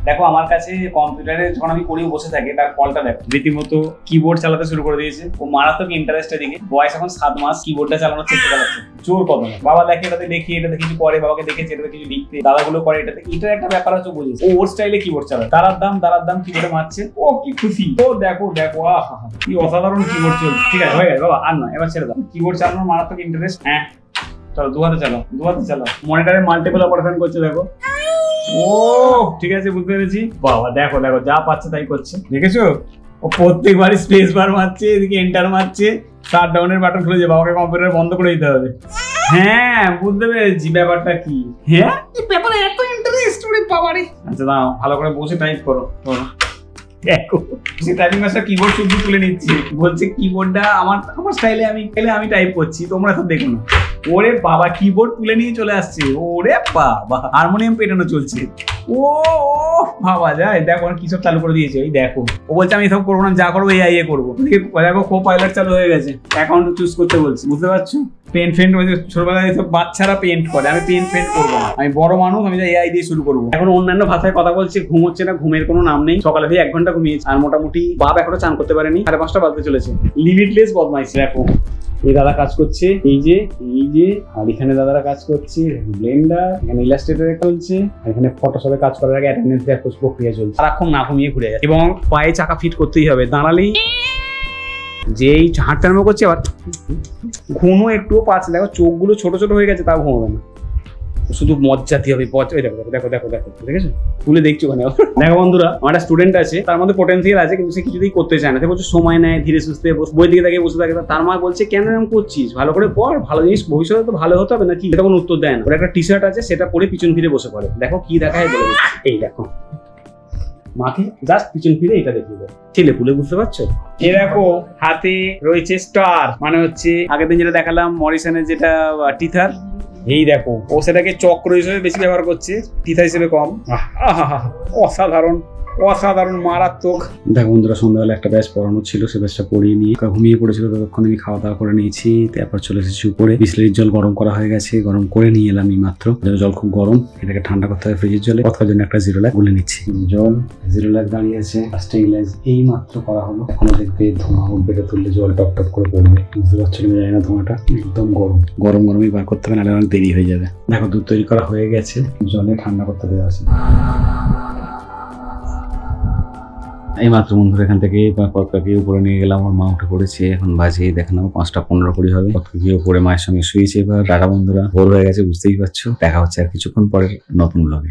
দেখো আমার কাছে কম্পিউটারে যখন আমি করি বসে থাকি তার ফলটা দেখো, রীতিমতো কিবোর্ড চালাতে শুরু করে দিয়েছে। ও মারাত্মক ইন্টারেস্টের দিকে, বয়স এখন 7 মাস, কিবোর্ডটা চালানোর চেষ্টা চালাচ্ছে জোর কদমে। বাবা দেখে এটাতে দেখি, এটাতে কিছু করে, বাবাকে দেখেছে এটাতে কিছু লিখতে, দাদাগুলো করে এটাতে। এটার একটা ব্যাপার হচ্ছে বুঝেছে, ও ওর স্টাইলে কিবোর্ড চালায়, দাঁড়ার দাম কিবোর্ডে মারছে। ও কি খুশি, ও দেখো আহা কি অসাধারণ কিবোর্ড চলছে। ঠিক আছে হয়ে গেছে বাবা, আর নয়, এবার ছেড়ে দাও। কিবোর্ড চালানোর মারাত্মক ইন্টারেস্ট। হ্যাঁ চলো, দু হাতে চালাও। মনিটরে মাল্টিপল অপারেশন করছে দেখো। ও ঠিক আছে, বুঝতে পেরেছি। বাবা দেখো যা পাচ্ছে তাই করছে, দেখেছো? ও প্রত্যেকবারই স্পেস বার মারছে, এদিকে এন্টার মারছে, শাট ডাউনের বাটন খুলেছে। বাবাকে কম্পিউটার বন্ধ করে দিতে হবে। হ্যাঁ বুঝতে পেরেছি ব্যাপারটা কি। হ্যাঁ ব্যাপারে এত ইন্টারেস্ট ওরে বাবারে। আচ্ছা দাও, ভালো করে বসে টাইপ করো। দেখো সে টাইপিং মাস্টার কিবোর্ড শুদ্ধ তুলে নিচ্ছে, বলছে কিবোর্ডটা আমার স্টাইলে আমি টাইপ করছি, তোমরা তো দেখো না। ওরে বাবা কিবোর্ড তুলে নিয়ে চলে আসছে। ওরে বাবা হারমোনিয়াম পেটানো চলছে। ও ভাবা যায়, দেখো কি সব চালু করে দিয়েছে। এই দেখো ও বলছে আমি এসব করবো না, যা করবো এআই করবো। দেখো কো পাইলট চালু হয়ে গেছে, অ্যাকাউন্ট চুজ করতে বলছে, বুঝতে পারছো? পেন ফেন্ট ছোটবেলায় সব বাচ্চারা পেন্ট করে, আমি পেন ফেন্ট করবো না, আমি বড় মানুষ, আমি এআই দিয়ে শুরু করবো। এখন অন্যান্য ভাষায় কথা বলছে, ঘুমোচ্ছে না, ঘুমের কোনো নাম নেই। সকালে থেকে 1 ঘন্টা ঘুমিয়েছে, আর মোটামুটি বাপ এখনো চান করতে পারেনি, 5:30 বাজতে চলেছে। লিমিটলেস বদমাইশি। দেখো এই দাদা কাজ করছে, এই যে আর এখানে দাদারা কাজ করছে, ব্লেন্ডার, এখানে ইলাস্ট্রেটর চলছে, এখানে ফটোশপে কাজ করার আগে অ্যাটেন্ডেন্স দেওয়ার প্রক্রিয়া চলছে। সারাক্ষণ না ঘুমিয়ে ঘুরে যাচ্ছে, এবং পায়ে চাকা ফিট করতেই হবে, দাঁড়ালেই যেই হাঁটতে আরম্ভ করছে আবার ঘুমও একটুও পাচ্ছে। দেখো চোখগুলো ছোট হয়ে গেছে, তাও ঘুমাবে না, শুধু মজ্জাতি হবে। দেখো দেখেছো, তুলে দেখছো ওখানে। দেখো বন্ধুরা, আমার একটা স্টুডেন্ট আছে, তার মধ্যে পোটেন্সিয়াল আছে, কিন্তু সে কিছুতেই করতে চায় না। সে বলছে সময় নেয়, ধীরে সুস্থে বই দিকে তাকিয়ে বসে থাকে। তার মা বলছে কেন এরকম করছিস, ভালো করে পড়, ভালো জিনিস ভবিষ্যতে তো ভালো হতে হবে নাকি। এটা কোনো উত্তর দেয় না। ওর একটা টি শার্ট আছে, সেটা পরে পিছন ফিরে বসে পড়ে। দেখো কি দেখায় বলে দিচ্ছি, এই দেখো মাকে জাস্ট পিছন ফিরে এটা দেখিয়ে দেয়। ছেলে পুলে, বুঝতে পারছো? এ দেখো হাতে রয়েছে স্টার, মানে হচ্ছে আগের দিন যেটা দেখালাম মরিসনের যেটা টিথার, এই দেখো ও সেটাকে চক্র হিসেবে বেশি ব্যবহার করছে, টিথার হিসেবে কম। অসাধারণ মারাত্মক। দেখো বন্ধুরা, সন্ধ্যাবেলা একটা ব্যাচ পড়ানো ছিল, সে ব্যাচটা পড়িয়ে নিয়ে ঘুমিয়ে পড়েছিল। ততক্ষণ আমি খাওয়া দাওয়া করে নিয়েছি, তারপর চলে এসেছি উপরে। বিসলেরির জল গরম করা হয়ে গেছে, গরম করে নিয়ে এলাম এই মাত্র। জল খুব গরম, এটাকে ঠান্ডা করতে হবে ফ্রিজের জলে। কথার জন্য একটা জিরো ল্যাগ গুলে নিচ্ছি। জল জিরো ল্যাগ দাঁড়িয়ে আছে, স্টেইন গ্লাস এই মাত্র করা হলো। এখনো দেখবে ধোঁয়া উঠবে, তুললে জল টপ করে পড়বে, বুঝতে পারছো কিনা জানি না। ধোঁয়াটা একদম গরমই বার করতে হবে, নাহলে অনেক দেরি হয়ে যাবে। দেখো দুধ তৈরি করা হয়ে গেছে, জলে ঠান্ডা করতে দেওয়া আছে। এই মাত্র বন্ধুরা এখান থেকে পথকাকে উপরে নিয়ে গেলাম, আমার মা উঠে পড়েছে। এখন বাজে দেখে নাও 5:15 হবে। পথকাকে উপরে মায়ের সঙ্গে শুয়েছে। এবার টাটা বন্ধুরা, ভোর হয়ে গেছে, বুঝতেই পারছো। দেখা হচ্ছে আর কিছুক্ষণ পরে নতুন ব্লগে।